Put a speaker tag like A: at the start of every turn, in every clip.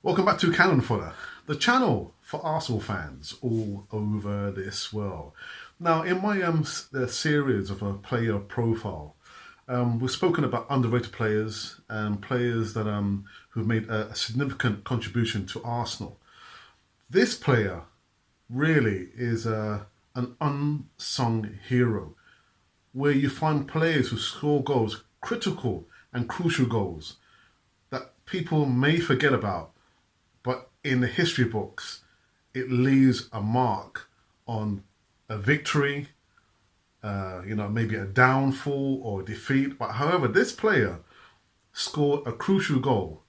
A: Welcome back to Cannon Fodder, the channel for Arsenal fans all over this world. Now, in my series of a player profile, we've spoken about underrated players and players that who've made a significant contribution to Arsenal. This player really is an unsung hero, where you find players who score goals, critical and crucial goals, that people may forget about. But in the history books, it leaves a mark on a victory, maybe a downfall or defeat. But however, this player scored a crucial goal,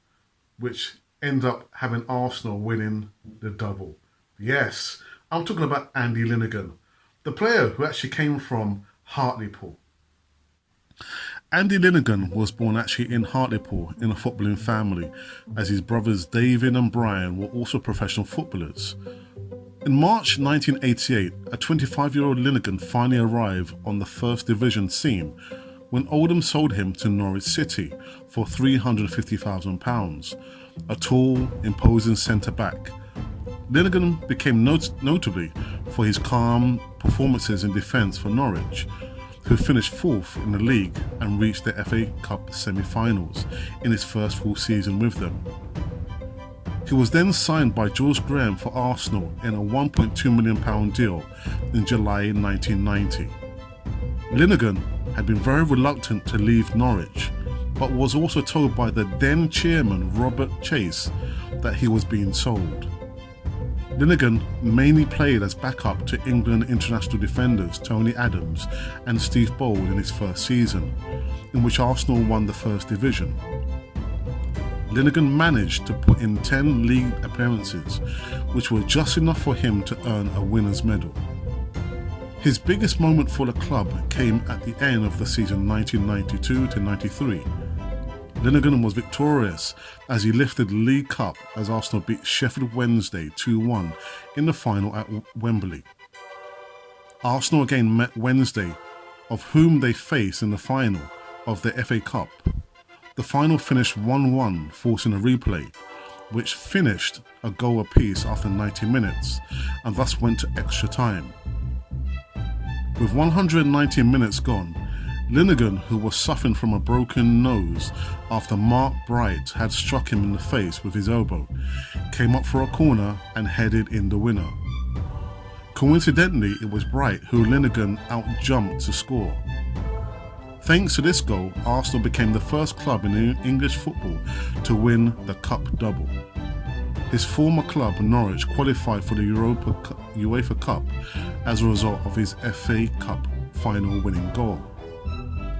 A: which ended up having Arsenal winning the double. Yes, I'm talking about Andy Linighan, the player who actually came from Hartlepool. Andy Linighan was born actually in Hartlepool in a footballing family, as his brothers David and Brian were also professional footballers. In March 1988, a 25-year-old Linighan finally arrived on the first division scene when Oldham sold him to Norwich City for £350,000, a tall, imposing centre-back. Linighan became notably for his calm performances in defence for Norwich, who finished fourth in the league and reached the FA Cup semi-finals in his first full season with them. He was then signed by George Graham for Arsenal in a £1.2 million deal in July 1990. Linighan had been very reluctant to leave Norwich, but was also told by the then chairman Robert Chase that he was being sold. Linighan mainly played as backup to England international defenders Tony Adams and Steve Bold in his first season, in which Arsenal won the first division. Linighan managed to put in 10 league appearances, which were just enough for him to earn a winner's medal. His biggest moment for the club came at the end of the season 1992-93. Linighan was victorious as he lifted the League Cup as Arsenal beat Sheffield Wednesday 2-1 in the final at Wembley. Arsenal again met Wednesday, of whom they faced in the final of the FA Cup. The final finished 1-1, forcing a replay, which finished a goal apiece after 90 minutes and thus went to extra time. With 190 minutes gone, Linighan, who was suffering from a broken nose after Mark Bright had struck him in the face with his elbow, came up for a corner and headed in the winner. Coincidentally, it was Bright who Linighan out-jumped to score. Thanks to this goal, Arsenal became the first club in English football to win the Cup double. His former club, Norwich, qualified for the UEFA Cup as a result of his FA Cup final winning goal,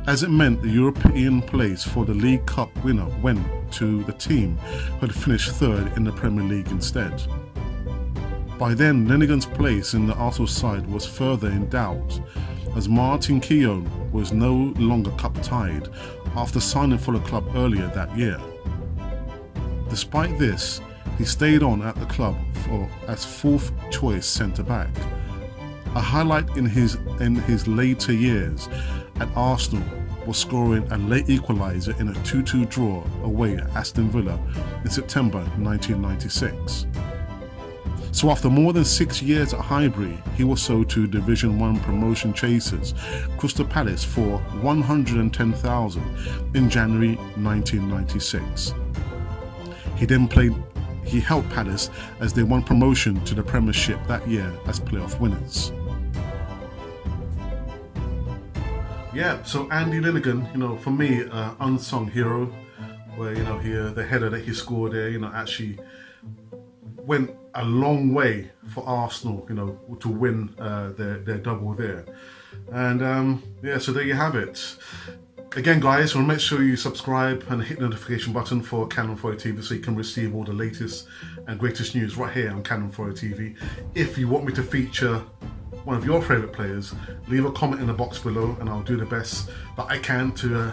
A: as it meant the European place for the League Cup winner went to the team who had finished third in the Premier League instead. By then, Linighan's place in the Arsenal side was further in doubt, as Martin Keown was no longer cup-tied after signing for the club earlier that year. Despite this, he stayed on at the club as fourth-choice centre-back. A highlight in his later years at Arsenal was scoring a late equaliser in a 2-2 draw away at Aston Villa in September 1996. So after more than 6 years at Highbury, he was sold to Division 1 promotion chasers Crystal Palace for £110,000 in January 1996. He helped Palace as they won promotion to the Premiership that year as playoff winners. Yeah, so Andy Linighan, for me, unsung hero, where, the header that he scored there, actually went a long way for Arsenal, to win their double there. And so there you have it. Again, guys, make sure you subscribe and hit the notification button for Cannon Fodder TV so you can receive all the latest and greatest news right here on Cannon Fodder TV. If you want me to feature one of your favourite players, leave a comment in the box below and I'll do the best that I can to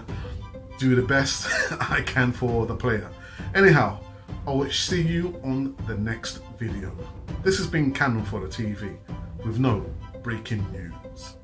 A: do the best I can for the player. Anyhow, I will see you on the next video. This has been Cannon Fodder TV with no breaking news.